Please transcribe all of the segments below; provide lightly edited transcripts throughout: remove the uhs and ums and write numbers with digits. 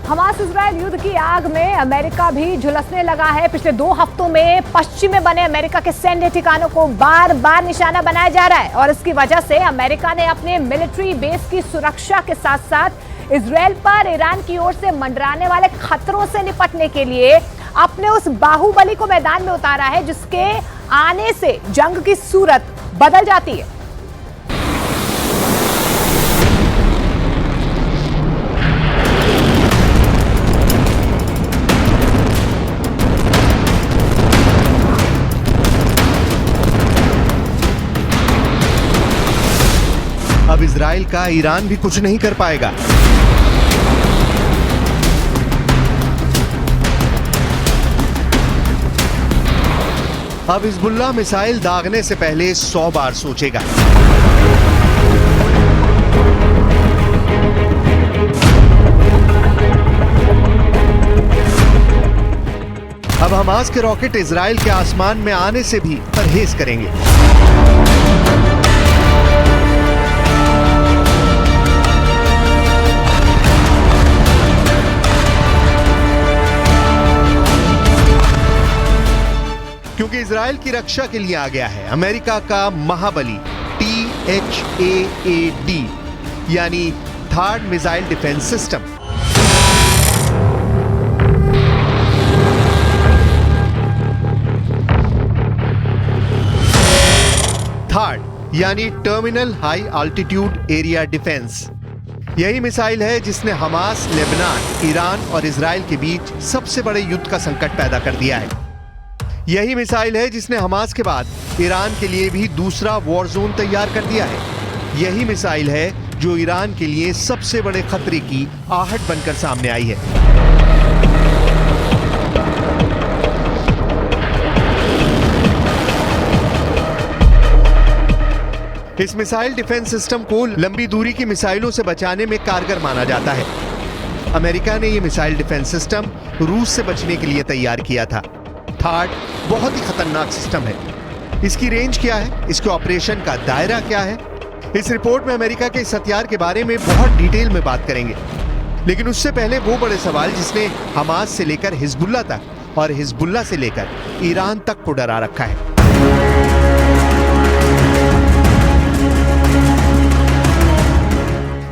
Hamas Israel युद्ध की आग में अमेरिका भी झुलसने लगा है। पिछले 2 हफ्तों में पश्चिम में बने अमेरिका के सैन्य ठिकानों को बार बार निशाना बनाया जा रहा है और इसकी वजह से अमेरिका ने अपने मिलिट्री बेस की सुरक्षा के साथ साथ इजराइल पर ईरान की ओर से मंडराने वाले खतरों से निपटने के लिए अपने उस बाहुबली को मैदान में उतारा है, जिसके आने से जंग की सूरत बदल जाती है। अब इजराइल का ईरान भी कुछ नहीं कर पाएगा। अब हिजबुल्लाह मिसाइल दागने से पहले 100 बार सोचेगा। अब हमास के रॉकेट इजराइल के आसमान में आने से भी परहेज करेंगे। क्योंकि इजराइल की रक्षा के लिए आ गया है अमेरिका का महाबली THAAD यानी THAAD missile defence system. THAAD यानी terminal high altitude area defence. यही मिसाइल है जिसने हमास, लेबनान, ईरान और इजराइल के बीच सबसे बड़े युद्ध का संकट पैदा कर दिया है। यही मिसाइल है जिसने हमास के बाद ईरान के लिए भी दूसरा वॉर जोन तैयार कर दिया है। यही मिसाइल है जो ईरान के लिए सबसे बड़े खतरे की आहट बनकर सामने आई है। इस मिसाइल डिफेंस सिस्टम को लंबी दूरी की मिसाइलों से बचाने में कारगर माना जाता है। अमेरिका ने यह मिसाइल डिफेंस सिस्टम रूस से बचने के लिए तैयार किया था। थार्ड बहुत ही खतरनाक सिस्टम है। इसकी रेंज क्या है, इसके ऑपरेशन का दायरा क्या है, इस रिपोर्ट में अमेरिका के इस हथियार के बारे में बहुत डिटेल में बात करेंगे। लेकिन उससे पहले वो बड़े सवाल जिसने हमास से लेकर हिजबुल्लाह तक और हिजबुल्लाह से लेकर ईरान तक को डरा रखा है।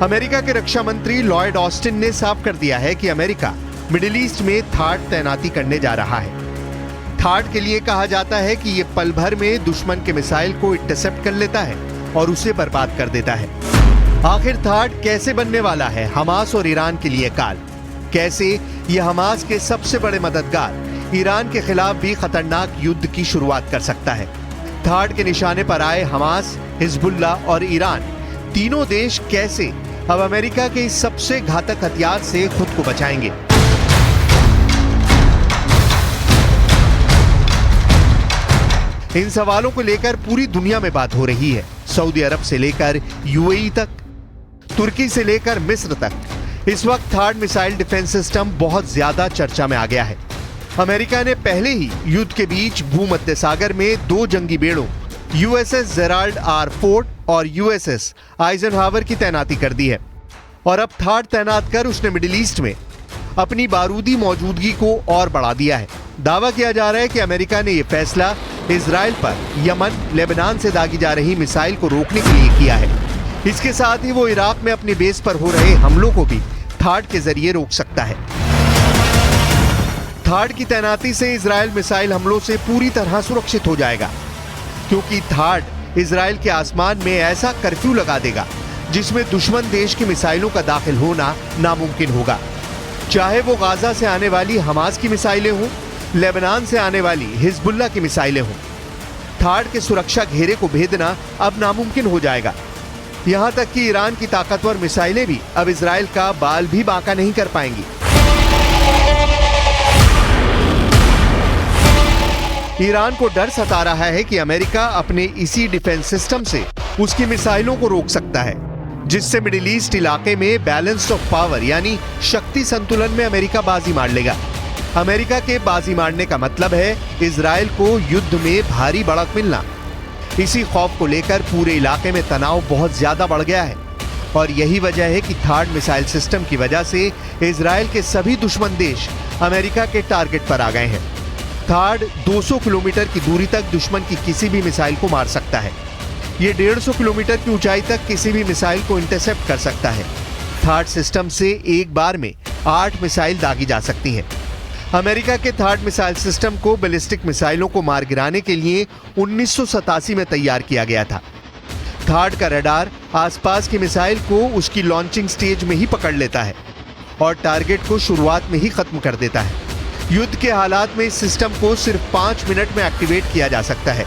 अमेरिका के रक्षा मंत्री लॉयड ऑस्टिन ने साफ कर दिया है कि अमेरिका मिडिल ईस्ट में थार्ड तैनाती करने जा रहा है। थार्ड के लिए कहा जाता है कि यह पल भर में दुश्मन के मिसाइल को इंटरसेप्ट कर लेता है और उसे बर्बाद कर देता है। आखिर थार्ड कैसे बनने वाला है हमास और ईरान के लिए काल? कैसे यह हमास के सबसे बड़े मददगार ईरान के खिलाफ भी खतरनाक युद्ध की शुरुआत कर सकता है? थार्ड के निशाने पर आए हमास, हिजबुल्लाह और ईरान तीनों देश कैसे अब अमेरिका के इस सबसे घातक हथियार से खुद को बचाएंगे? इन सवालों को लेकर पूरी दुनिया में बात हो रही है। सऊदी अरब से लेकर यूएई तक, तुर्की से लेकर मिस्र तक इस वक्त थार्ड मिसाइल डिफेंस सिस्टम बहुत ज्यादा चर्चा में आ गया है। अमेरिका ने पहले ही युद्ध के बीच भूमध्य सागर में 2 जंगी बेड़ों USS जेराल्ड R. फोर्ड और USS आइजनहावर की तैनाती कर दी है और अब थार्ड तैनात कर उसने मिडिल ईस्ट में अपनी बारूदी मौजूदगी को और बढ़ा दिया है। दावा किया जा रहा है कि अमेरिका ने यह फैसला इजराइल पर यमन, लेबनान से दागी जा रही मिसाइल को रोकने के लिए किया है। इसके साथ ही वो इराक में अपने बेस पर हो रहे हमलों को भी थार्ड के जरिए रोक सकता है। थार्ड की तैनाती से इजराइल मिसाइल हमलों से पूरी तरह सुरक्षित हो जाएगा, क्योंकि थार्ड इजराइल के आसमान में ऐसा कर्फ्यू लगा देगा जिसमें दुश्मन देश की मिसाइलों का दाखिल होना नामुमकिन होगा। चाहे वो गाजा से आने वाली हमास की मिसाइलें हों, लेबनान से आने वाली हिजबुल्लाह की मिसाइलें हों, थार्ड के सुरक्षा घेरे को भेदना अब नामुमकिन हो जाएगा। यहां तक कि ईरान की ताकतवर मिसाइलें भी अब इजराइल का बाल भी बांका नहीं कर पाएंगी। ईरान को डर सता रहा है कि अमेरिका अपने इसी डिफेंस सिस्टम से उसकी मिसाइलों को रोक सकता है, जिससे मिडिल ईस्ट इलाके में बैलेंस ऑफ पावर यानी शक्ति संतुलन में अमेरिका बाजी मार लेगा। अमेरिका के बाजी मारने का मतलब है इजराइल को युद्ध में भारी बढ़त मिलना। इसी खौफ को लेकर पूरे इलाके में तनाव बहुत ज्यादा बढ़ गया है और यही वजह है कि थार्ड मिसाइल सिस्टम की वजह से इजराइल के सभी दुश्मन देश अमेरिका के टारगेट पर आ गए हैं। थार्ड 200 किलोमीटर की दूरी तक दुश्मन की किसी भी मिसाइल को मार सकता है। ये 150 किलोमीटर की ऊंचाई तक किसी भी मिसाइल को इंटरसेप्ट कर सकता है। थार्ड सिस्टम से एक बार में 8 मिसाइल दागी जा सकती हैं। अमेरिका के थार्ड मिसाइल सिस्टम को बैलिस्टिक मिसाइलों को मार गिराने के लिए 1987 में तैयार किया गया था। थार्ड का रडार आसपास की मिसाइल को उसकी लॉन्चिंग स्टेज में ही पकड़ लेता है और टारगेट को शुरुआत में ही खत्म कर देता है। युद्ध के हालात में इस सिस्टम को सिर्फ 5 मिनट में एक्टिवेट किया जा सकता है।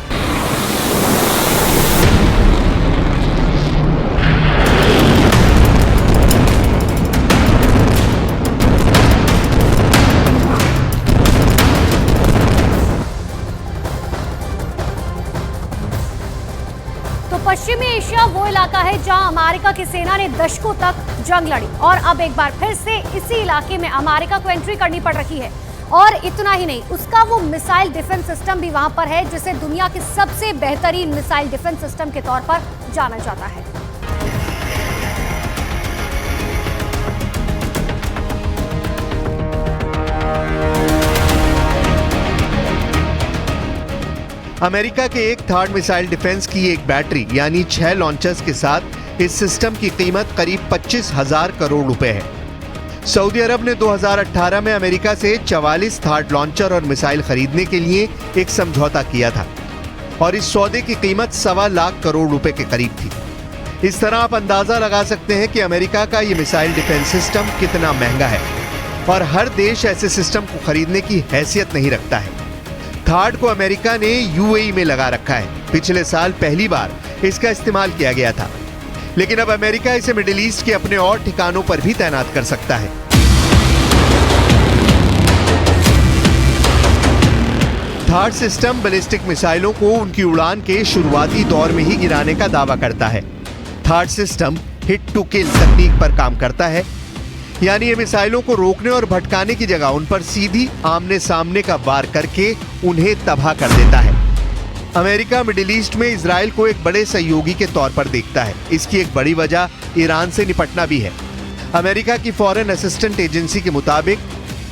पश्चिमी एशिया वो इलाका है जहां अमेरिका की सेना ने दशकों तक जंग लड़ी और अब एक बार फिर से इसी इलाके में अमेरिका को एंट्री करनी पड़ रही है। और इतना ही नहीं, उसका वो मिसाइल डिफेंस सिस्टम भी वहां पर है जिसे दुनिया के सबसे बेहतरीन मिसाइल डिफेंस सिस्टम के तौर पर जाना जाता है। अमेरिका के एक थार्ड मिसाइल डिफेंस की एक बैटरी यानी 6 लॉन्चर्स के साथ इस सिस्टम की कीमत करीब 25,000 करोड़ रुपए है। सऊदी अरब ने 2018 में अमेरिका से 44 थार्ड लॉन्चर और मिसाइल खरीदने के लिए एक समझौता किया था और इस सौदे की कीमत 1.25 लाख करोड़ रुपए के करीब थी। इस तरह आप अंदाजा लगा सकते हैं कि अमेरिका का ये मिसाइल डिफेंस सिस्टम कितना महंगा है और हर देश ऐसे सिस्टम को खरीदने की हैसियत नहीं रखता है। थार्ड को अमेरिका ने यूएई में लगा रखा है। पिछले साल पहली बार इसका इस्तेमाल किया गया था, लेकिन अब अमेरिका इसे मिडिल ईस्ट के अपने और ठिकानों पर भी तैनात कर सकता है। थार्ड सिस्टम बैलिस्टिक मिसाइलों को उनकी उड़ान के शुरुआती दौर में ही गिराने का दावा करता है। Third system hit to kill तकनीक पर काम करता है, यानी ये मिसाइलों को रोकने और भटकाने की जगह उन पर सीधी आमने सामने का वार करके उन्हें तबाह कर देता है। अमेरिका मिडिल ईस्ट में इजराइल को एक बड़े सहयोगी के तौर पर देखता है। इसकी एक बड़ी वजह ईरान से निपटना भी है। अमेरिका की फॉरेन असिस्टेंट एजेंसी के मुताबिक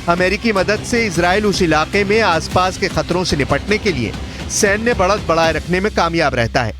अमेरिकी मदद से इजराइल उस इलाके में आसपास के खतरों से निपटने के लिए सैन्य बढ़त बढ़ाए रखने में कामयाब रहता है।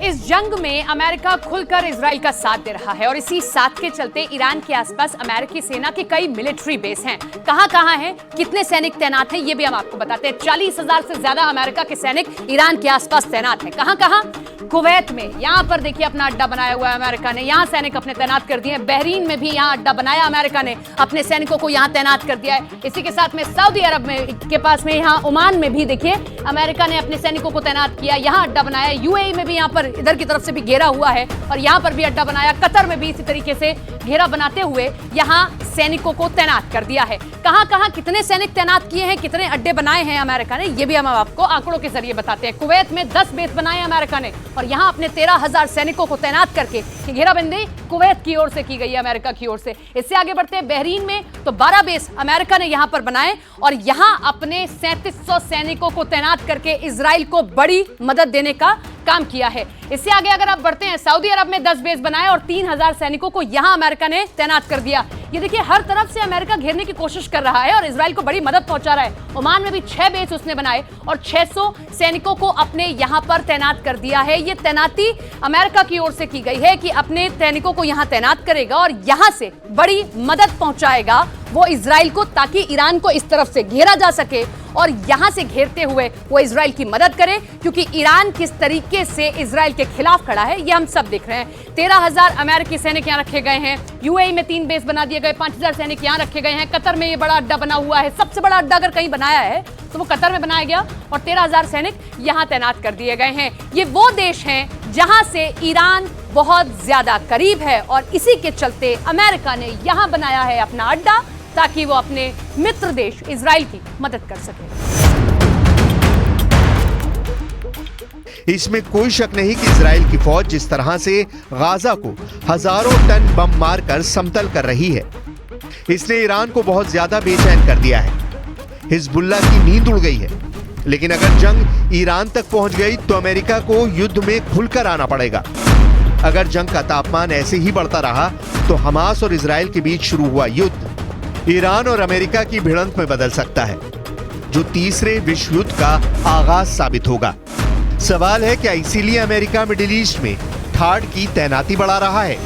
इस जंग में अमेरिका खुलकर इजराइल का साथ दे रहा है और इसी साथ के चलते ईरान के आसपास अमेरिकी सेना के कई मिलिट्री बेस हैं। कहां हैं, कितने सैनिक तैनात हैं, ये भी हम आपको बताते हैं। 40,000 से ज्यादा अमेरिका के सैनिक ईरान के आसपास तैनात हैं। कहां? कुवैत में, यहाँ पर देखिए अपना अड्डा बनाया हुआ है अमेरिका ने, यहाँ सैनिक अपने तैनात कर दिए हैं। बहरीन में भी यहाँ अड्डा बनाया अमेरिका ने, अपने सैनिकों को यहाँ तैनात कर दिया है। इसी के साथ में सऊदी अरब में के पास में यहाँ ओमान में भी देखिए अमेरिका ने अपने सैनिकों को तैनात किया, यहाँ अड्डा बनाया। यूएई में भी यहाँ पर इधर की तरफ से भी घेरा हुआ है और यहाँ पर भी अड्डा बनाया। कतर में भी इसी तरीके से घेरा बनाते हुए यहाँ सैनिकों को तैनात कर दिया है। कहां कितने सैनिक तैनात किए हैं, कितने अड्डे बनाए हैं अमेरिका ने, ये भी हम आपको आंकड़ों के जरिए बताते हैं। कुवैत में 10 बेस बनाए अमेरिका ने और यहाँ अपने 13,000 सैनिकों को तैनात करके घेराबंदी कुवैत की ओर से की गई है, अमेरिका की ओर से। इससे आगे बढ़ते हैं, बहरीन में तो 12 बेस अमेरिका ने यहाँ पर बनाए और यहाँ अपने 3700 सैनिकों को तैनात करके इजराइल को बड़ी मदद देने का काम किया है। इससे आगे अगर आप बढ़ते हैं, सऊदी अरब में 10 बेस बनाए और 3,000 सैनिकों को यहां अमेरिका ने तैनात कर दिया। ये देखिए हर तरफ से अमेरिका घेरने की कोशिश कर रहा है और इजराइल को बड़ी मदद पहुंचा रहा है। ओमान में भी 6 बेस उसने बनाए और 600 सैनिकों को अपने यहां पर तैनात कर दिया है। ये तैनाती अमेरिका की ओर से की गई है कि अपने सैनिकों को यहां तैनात करेगा और यहां से बड़ी मदद पहुंचाएगा वो इजराइल को, ताकि ईरान को इस तरफ से घेरा जा सके और यहां से घेरते हुए वो इजराइल की मदद करे, क्योंकि ईरान किस तरीके से इजराइल के खिलाफ खड़ा है ये हम सब देख रहे हैं। 13,000 अमेरिकी सैनिक यहां रखे गए हैं। यूएई में 3 बेस बना दिए गए, 5,000 सैनिक यहां रखे गए हैं। कतर में ये बड़ा अड्डा बना हुआ है, सबसे बड़ा अड्डा अगर कहीं बनाया है तो वो कतर में बनाया गया और 13,000 सैनिक यहां तैनात कर दिए गए हैं। ये वो देश हैं जहां से ईरान बहुत ज्यादा करीब है और इसी के चलते अमेरिका ने यहां बनाया है अपना अड्डा, ताकि वो अपने मित्र देश इजराइल की मदद कर सके। इसमें कोई शक नहीं कि इजराइल की फौज जिस तरह से गाजा को हजारों टन बम मारकर समतल कर रही है, इसने ईरान को बहुत ज्यादा बेचैन कर दिया है। हिजबुल्लाह की नींद उड़ गई है। लेकिन अगर जंग ईरान तक पहुंच गई तो अमेरिका को युद्ध में खुलकर आना पड़ेगा। अगर जंग का तापमान ऐसे ही बढ़ता रहा तो हमास और इजराइल के बीच शुरू हुआ युद्ध ईरान और अमेरिका की भिड़ंत में बदल सकता है, जो तीसरे विश्व युद्ध का आगाज साबित होगा। सवाल है क्या इसीलिए अमेरिका मिडिल ईस्ट में थाड की तैनाती बढ़ा रहा है?